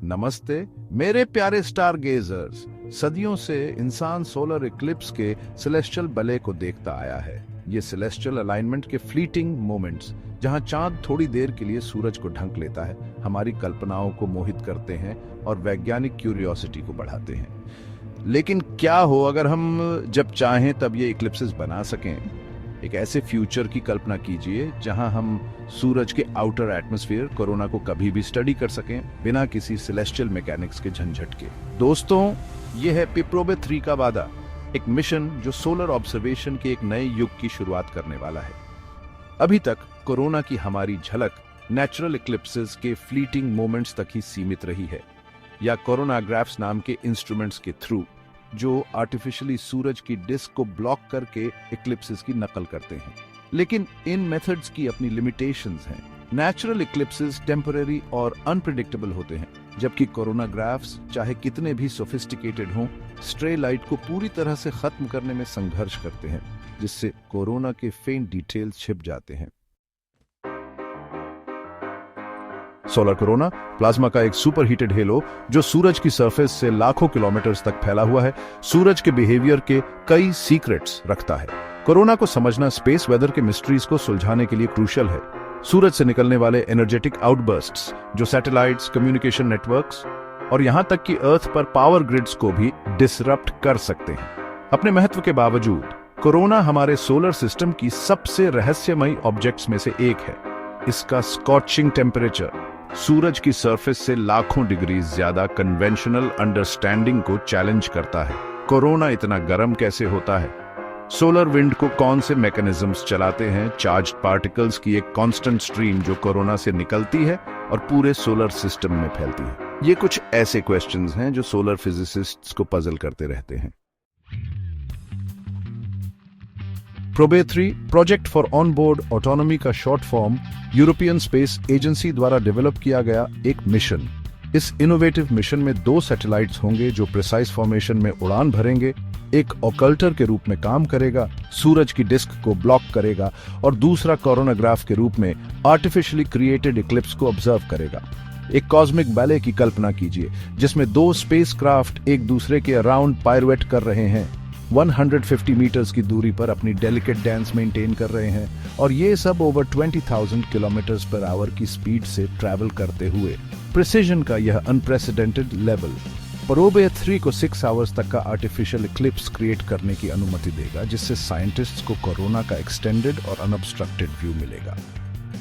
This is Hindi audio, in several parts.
नमस्ते मेरे प्यारे स्टार गेजर्स। सदियों से इंसान सोलर इक्लिप्स के सेलेस्टियल बले को देखता आया है। ये सेलेस्टियल अलाइनमेंट के फ्लीटिंग मोमेंट्स, जहां चांद थोड़ी देर के लिए सूरज को ढक लेता है, हमारी कल्पनाओं को मोहित करते हैं और वैज्ञानिक क्यूरियोसिटी को बढ़ाते हैं। लेकिन क्या हो अगर हम जब चाहें तब ये इक्लिप्सेस बना सकें? एक ऐसे फ्यूचर की कल्पना कीजिए जहां हम सूरज के आउटर एटमॉस्फेयर कोरोना को कभी भी स्टडी कर सकें बिना किसी सेलेस्टियल मैकेनिक्स के झंझट के। दोस्तों, ये है पिप्रोबे 3 का वादा, एक मिशन जो सोलर ऑब्जर्वेशन के एक नए युग की शुरुआत करने वाला है। अभी तक कोरोना की हमारी झलक नेचुरल इक्लिप्सेस के फ्लीटिंग मोमेंट्स तक ही सीमित रही है, या कोरोनाग्राफ्स नाम के इंस्ट्रूमेंट्स के थ्रू, जो आर्टिफिशियली सूरज की डिस्क को ब्लॉक करके इक्लिप्सेस की नकल करते हैं। लेकिन इन मेथड्स की अपनी लिमिटेशंस हैं। नेचुरल इक्लिप्सेस टेम्पररी और अनप्रिडिक्टेबल होते हैं, जबकि कोरोनाग्राफ्स चाहे कितने भी सोफिस्टिकेटेड हों, स्ट्रे लाइट को पूरी तरह से खत्म करने में संघर्ष करते हैं, जिससे कोरोना के फेंट डिटेल्स छिप जाते हैं। सोलर कोरोना प्लाज्मा का एक सुपर हीटेड हेलो जो सूरज की सरफेस से लाखों किलोमीटर्स तक फैला हुआ है, सूरज के बिहेवियर के कई सीक्रेट्स रखता है। कोरोना को समझना स्पेस वेदर के मिस्ट्रीज को सुलझाने के लिए क्रूशियल है। सूरज से निकलने वाले एनर्जेटिक आउटबर्स्ट्स जो सैटेलाइट्स, कम्युनिकेशन नेटवर्क्स और यहां तक कि अर्थ पर पावर ग्रिड्स को भी डिसरप्ट कर सकते हैं। अपने महत्व के बावजूद कोरोना हमारे सोलर सिस्टम की सबसे रहस्यमयी ऑब्जेक्ट्स में से एक है। इसका स्कॉचिंग टेम्परेचर सूरज की सरफेस से लाखों डिग्री ज्यादा कन्वेंशनल अंडरस्टैंडिंग को चैलेंज करता है। कोरोना इतना गर्म कैसे होता है? सोलर विंड को कौन से मैकेनिज्म्स चलाते हैं? चार्ज्ड पार्टिकल्स की एक कांस्टेंट स्ट्रीम जो कोरोना से निकलती है और पूरे सोलर सिस्टम में फैलती है। ये कुछ ऐसे क्वेश्चंस हैं जो सोलर फिजिसिस्ट्स को पजल करते रहते हैं। Proba 3 project for on board autonomy का short form European Space Agency द्वारा डेवलप किया गया एक मिशन। इस इनोवेटिव मिशन में 2 सैटेलाइट्स होंगे जो प्रिसाइज फॉर्मेशन में उड़ान भरेंगे। एक ऑकल्टर के रूप में काम करेगा, सूरज की डिस्क को ब्लॉक करेगा, और दूसरा कोरोनाग्राफ के रूप में आर्टिफिशियली क्रिएटेड इक्लिप्स को ऑब्जर्व करेगा। एक कॉस्मिक बैले की कल्पना कीजिए जिसमें 2 स्पेसक्राफ्ट एक दूसरे के अराउंड पायरवेट कर रहे हैं, 150 मीटर्स की दूरी पर अपनी डेलिकेट डांस मेंटेन कर रहे हैं, और ये सब ओवर 20,000 किलोमीटर्स पर आवर की स्पीड से ट्रैवल करते हुए। प्रिसिजन का यह अनप्रेसिडेंटेड लेवल प्रोबे 3 को 6 आवर्स तक का आर्टिफिशियल इक्लिप्स क्रिएट करने की अनुमति देगा, जिससे साइंटिस्ट्स को कोरोना का एक्सटेंडेड और अनअब्स्ट्रक्टेड व्यू मिलेगा।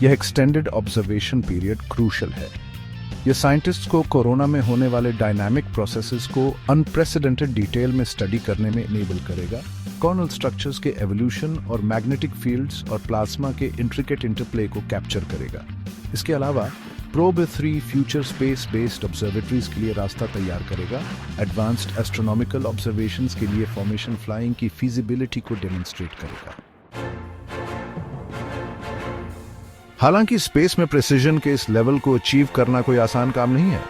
यह एक्सटेंडेड ऑब्जर्वेशन पीरियड क्रूशियल है। यह साइंटिस्ट्स को कोरोना में होने वाले डायनामिक प्रोसेसेस को अनप्रेसिडेंटेड डिटेल में स्टडी करने में इनेबल करेगा, कॉर्नल स्ट्रक्चर्स के एवोल्यूशन और मैग्नेटिक फील्ड्स और प्लाज्मा के इंट्रिकेट इंटरप्ले को कैप्चर करेगा। इसके अलावा Proba 3 future space based observatories के लिए रास्ता तैयार करेगा, एडवांस्ड एस्ट्रोनॉमिकल ऑब्जर्वेशंस के लिए फॉर्मेशन फ्लाइंग की फीजिबिलिटी को डेमोन्स्ट्रेट करेगा। हालांकि स्पेस में प्रिसिजन के इस लेवल को अचीव करना कोई आसान काम नहीं है।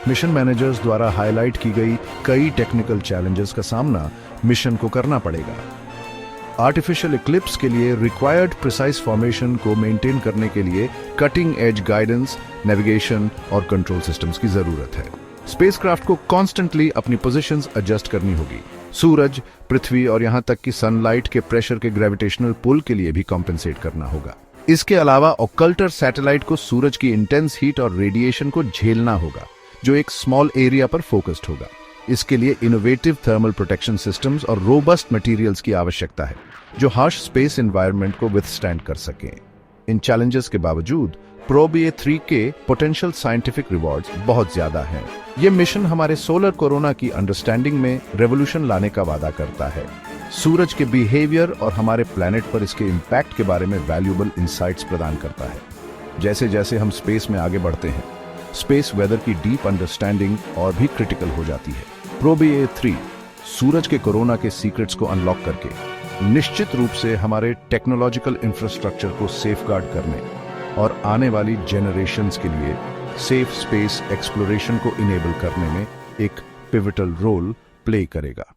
मिशन मैनेजर्स द्वारा हाईलाइट की गई कई टेक्निकल चैलेंजेस का सामना मिशन को करना पड़ेगा। आर्टिफिशियल इक्लिप्स के लिए रिक्वायर्ड प्रिसाइज फॉर्मेशन को मेंटेन करने के लिए कटिंग एज गाइडेंस, नेविगेशन और कंट्रोल सिस्टम्स की जरूरत है। स्पेसक्राफ्ट को कॉन्स्टेंटली अपनी पोजीशंस एडजस्ट करनी होगी। सूरज, पृथ्वी और यहां तक कि सनलाइट के प्रेशर के ग्रेविटेशनल पुल के लिए भी कॉम्पेंसेट करना होगा। इसके अलावा ऑकल्टर सैटेलाइट को सूरज की इंटेंस हीट और रेडिएशन को झेलना होगा, जो एक स्मॉल एरिया पर फोकस्ड होगा। इसके लिए इनोवेटिव थर्मल प्रोटेक्शन सिस्टम्स और रोबस्ट मटेरियल्स की आवश्यकता है, जो हार्श स्पेस एनवायरनमेंट को विथस्टैंड कर सकें। इन चैलेंजेस के बावजूद प्रोबे 3 के पोटेंशियल साइंटिफिक रिवॉर्ड्स बहुत ज्यादा हैं। यह मिशन हमारे सोलर कोरोना की अंडरस्टैंडिंग में रेवोल्यूशन लाने का वादा करता है। सूरज के बिहेवियर और हमारे प्लैनेट पर इसके इम्पैक्ट के बारे में वैल्यूएबल इंसाइट्स प्रदान करता है। जैसे जैसे हम स्पेस में आगे बढ़ते हैं, स्पेस वेदर की डीप अंडरस्टैंडिंग और भी क्रिटिकल हो जाती है। प्रोबे 3 सूरज के कोरोना के सीक्रेट्स को अनलॉक करके निश्चित रूप से हमारे टेक्नोलॉजिकल इंफ्रास्ट्रक्चर को सेफगार्ड करने और आने वाली जेनरेशंस के लिए सेफ स्पेस एक्सप्लोरेशन को इनेबल करने में एक पिवटल रोल प्ले करेगा।